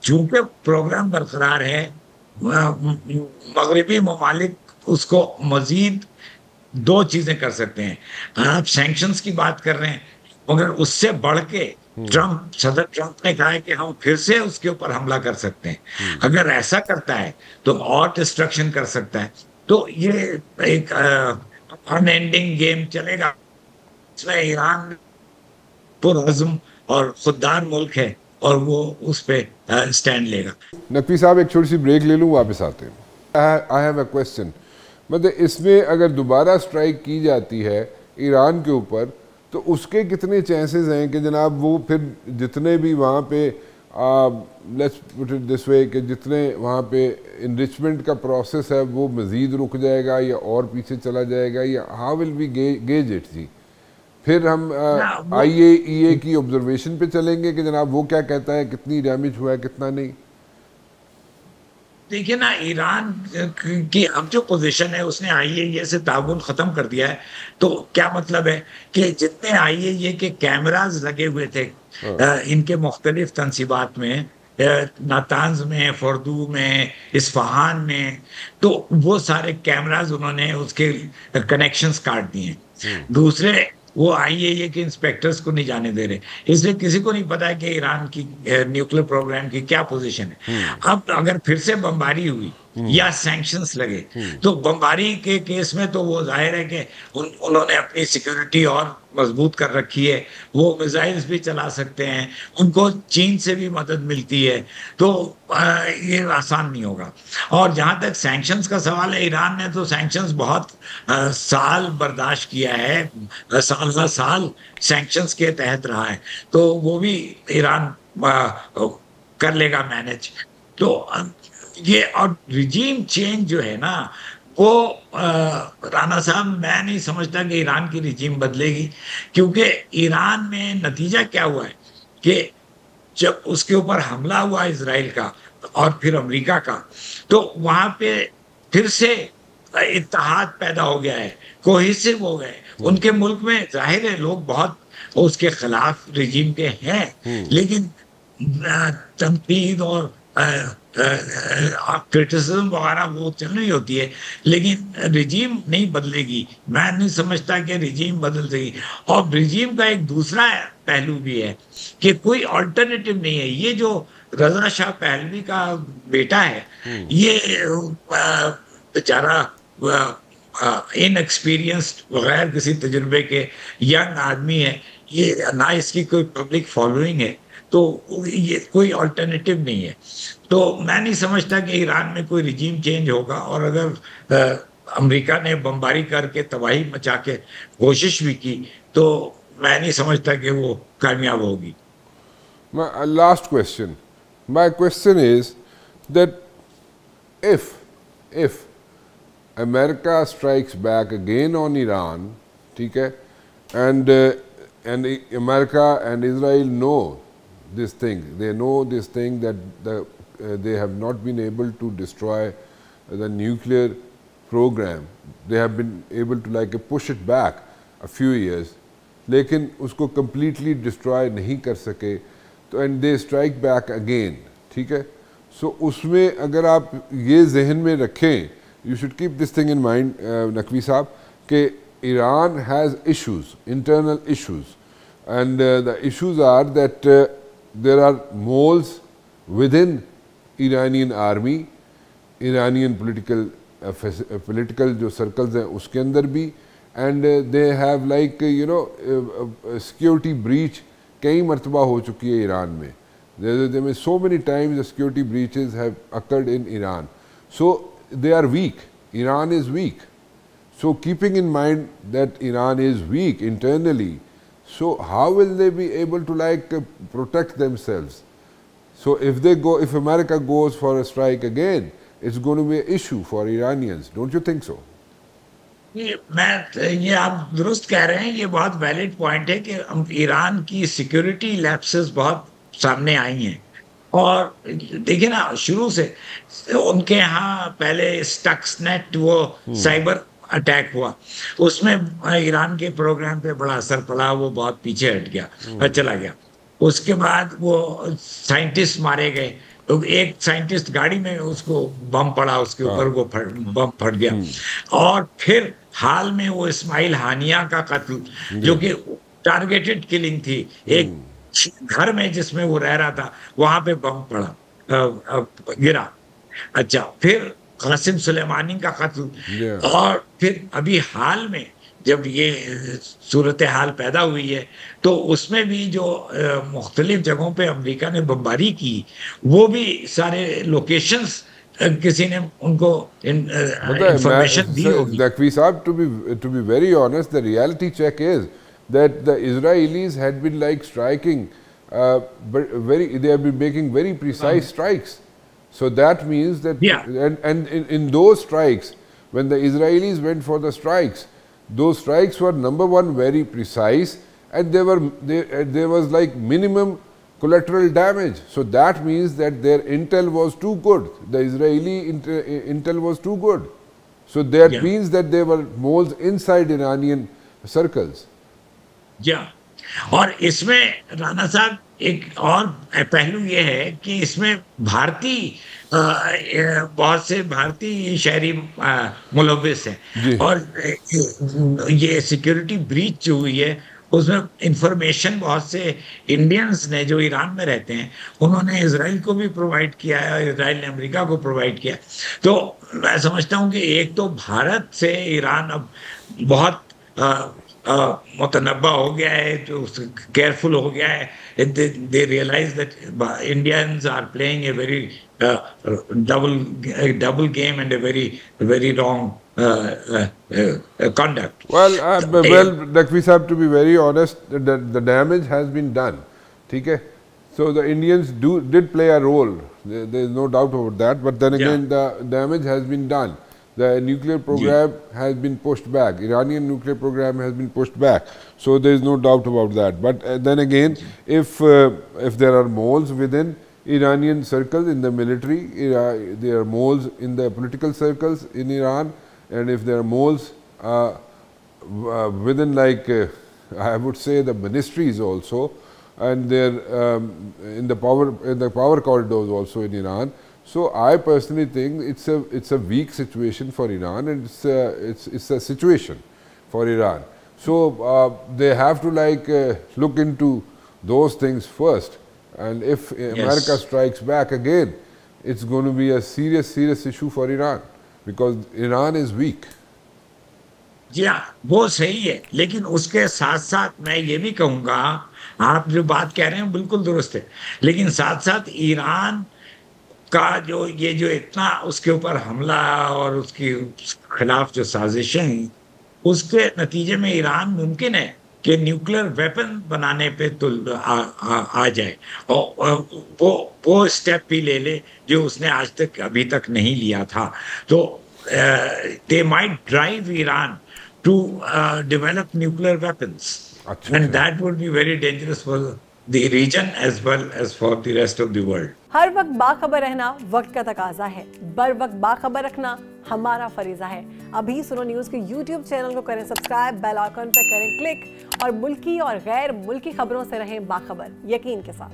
चूंकि प्रोग्राम बरकरार है, मगरबी ममालिक उसको मजीद दो चीजें कर सकते हैं। आप सैंक्शंस की बात कर रहे हैं, मगर उससे बढ़ के सदर ट्रंप ने कहा है कि हम फिर से उसके ऊपर हमला कर सकते हैं। अगर ऐसा करता है तो और डिस्ट्रक्शन कर सकता है। तो ये एक अनएंडिंग गेम चलेगा। इसमें ईरान पुरअज़्म और खुददार मुल्क है, और वो उस पे स्टैंड लेगा। नकवी साहब एक छोटी सी ब्रेक ले लूँ, वापस आते हैं। I have a question. मतलब इसमें अगर दोबारा स्ट्राइक की जाती है ईरान के ऊपर, तो उसके कितने चांसेस हैं कि जनाब वो फिर जितने भी वहाँ पे let's put it this way कि जितने वहाँ पे इनरिचमेंट का प्रोसेस है वो मज़ीद रुक जाएगा या और पीछे चला जाएगा, या how will be gauge it ji? फिर हम ना वो IAEA की ऑब्जर्वेशन पे चलेंगे कि जनाब वो क्या कहता है, कितनी डैमेज हुआ है कितना नहीं? देखिए ना, ईरान की अब जो पोजीशन है, उसने आईएईए से ताउन खत्म कर दिया है। तो क्या मतलब है कि जितने आईएईए के कैमरास लगे हुए थे हाँ। इनके मुख्तलिफ तनसीबात में, नातांज में, फर्दू में, इस्फहान में, तो वो सारे कैमरास उन्होंने उसके कनेक्शंस काट दिए। दूसरे, वो आईएईए के इंस्पेक्टर्स को नहीं जाने दे रहे, इसलिए किसी को नहीं पता है कि ईरान की न्यूक्लियर प्रोग्राम की क्या पोजीशन है। अब अगर फिर से बमबारी हुई या सैंक्शंस लगे, तो बमबारी के केस में तो वो जाहिर है कि उन्होंने अपनी सिक्योरिटी और मजबूत कर रखी है। वो मिसाइल्स भी चला सकते हैं, उनको चीन से भी मदद मिलती है। तो ये आसान नहीं होगा। और जहां तक सैंक्शंस का सवाल है, ईरान ने तो सैंक्शंस बहुत साल बर्दाश्त किया है, साल हर साल सैंक्शंस के तहत रहा है। तो वो भी ईरान कर लेगा मैनेज। तो ये और रिजीम चेंज जो है ना, वो राना साहब, मैं नहीं समझता कि ईरान की रिजीम बदलेगी। क्योंकि ईरान में नतीजा क्या हुआ है कि जब उसके ऊपर हमला हुआ इसराइल का और फिर अमेरिका का, तो वहां पे फिर से इत्तेहाद पैदा हो गया है, कोहेसिव हो गए। उनके मुल्क में जाहिर है लोग बहुत उसके खिलाफ रिजीम के हैं, लेकिन तनकीद और क्रिटिसिज्म वगैरह वो चल रही होती है, लेकिन रिजीम नहीं बदलेगी। मैं नहीं समझता कि रिजीम बदल सकेगी। और रिजीम का एक दूसरा पहलू भी है कि कोई ऑल्टरनेटिव नहीं है। ये जो रजा शाह पहलवी का बेटा है, ये बेचारा इनएक्सपीरियंस्ड, बगैर किसी तजुर्बे के यंग आदमी है। ये ना इसकी कोई पब्लिक फॉलोइंग है, तो ये कोई ऑल्टरनेटिव नहीं है। तो मैं नहीं समझता कि ईरान में कोई रिजीम चेंज होगा। और अगर अमेरिका ने बमबारी करके तबाही मचा के कोशिश भी की, तो मैं नहीं समझता कि वो कामयाब होगी। My last question. My question is that if America strikes back again on Iran, ठीक है, and America and Israel know this thing. They know this thing that they have not been able to destroy the nuclear program. They have been able to like push it back a few years, लेकिन उसको completely destroy नहीं कर सके, तो and they strike back again, ठीक है। सो उसमें अगर आप ये जहन में रखें, you should keep this thing in mind Naqvi साहब, कि Iran has issues, internal issues, and the issues are that there are moles within Iranian army, Iranian political जो सर्कल्स हैं उसके अंदर भी, and they have like you know security breach कई मरतबा हो चुकी है ईरान में। There में so many times the security breaches have occurred in Iran. So they are weak. Iran is weak. So keeping in mind that Iran is weak internally, so how will they be able to like protect themselves? So if America goes for a strike again, it's going to be an issue for Iranians. Don't you think so? ये आप दुरुस्त कह रहे हैं। ये बहुत valid point है कि ईरान की सिक्योरिटी लैप्सेस बहुत सामने आई हैं। और देखिए ना, शुरू से उनके यहाँ पहले स्टक्सनेट, वो साइबर अटैक हुआ, उसमें ईरान के प्रोग्राम पे बड़ा असर पड़ा, वो बहुत पीछे हट गया, चला गया। उसके बाद वो साइंटिस्ट मारे गए, एक साइंटिस्ट गाड़ी में उसको बम पड़ा उसके ऊपर, वो बम फट गया। और फिर हाल में वो इस्माइल हानिया का कत्ल, जो कि टारगेटेड किलिंग थी, एक घर में जिसमें वो रह रहा था वहां पे बम पड़ा, गिरा। अच्छा, फिर कासिम सुलेमानी का कत्ल, और फिर अभी हाल में जब ये सूरत हाल पैदा हुई है तो उसमें भी जो मुख्तलिफ जगहों पे अमेरिका ने बमबारी की, वो भी सारे लोकेशंस किसी ने उनको इंफॉर्मेशन दी होगी। Dakvi Saab, to be very honest, the reality check is that the Israelis had been like striking, but they have been making very precise strikes. So that means that, and in those strikes, when the Israelis went for the strikes, those strikes were number one very precise, and there was like minimum collateral damage. So that means that their intel was too good. The Israeli intel was too good. So that means that there were moles inside Iranian circles. Yeah. और इसमें राणा साहब एक और पहलू ये है कि इसमें बहुत से भारतीय शहरी मुलविस हैं, और ये सिक्योरिटी ब्रीच जो हुई है उसमें इंफॉर्मेशन बहुत से इंडियंस ने जो ईरान में रहते हैं उन्होंने इजराइल को भी प्रोवाइड किया है, इजराइल ने अमेरिका को प्रोवाइड किया। तो मैं समझता हूँ कि एक तो भारत से ईरान अब बहुत मुतनब्बा हो गया है, जो केयरफुल हो गया है। They realise that Indians are playing a very double game and a very wrong conduct. Well, Dakvi Saab, to be very honest, the damage has been done. Okay? So the Indians did play a role. There is no doubt about that. But then again, the damage has been done. The nuclear program has been pushed back. Iranian nuclear program has been pushed back. So there is no doubt about that. But then again, if there are moles within Iranian circles in the military, there are moles in the political circles in Iran, and if there are moles within, like I would say, the ministries also, and there in the power corridors also in Iran. So I personally think it's a weak situation for Iran, and it's a situation for Iran. So they have to like look into those things first. And if America strikes back again, it's going to be a serious issue for Iran, because Iran is weak. जी हाँ, वो सही है, लेकिन उसके साथ साथ मैं ये भी कहूँगा, आप जो बात कह रहे हैं बिल्कुल दुरुस्त है, लेकिन साथ साथ ईरान का जो इतना उसके ऊपर हमला और उसके खिलाफ जो साजिशें हैं, उसके नतीजे में ईरान मुमकिन है कि न्यूक्लियर वेपन बनाने पे तो आ जाए, और वो स्टेप भी ले ले जो उसने आज तक अभी तक नहीं लिया था। तो they might drive Iran to develop nuclear weapons, and that would be very dangerous for the region as well as for the rest of the world. हर वक्त बाखबर रहना वक्त का तकाजा है, बर वक्त बाखबर रखना हमारा फरीजा है। अभी सुनो न्यूज़ के YouTube चैनल को करें सब्सक्राइब, बेल आइकन पर करें क्लिक, और मुल्की और गैर मुल्की खबरों से रहें बाखबर, यकीन के साथ।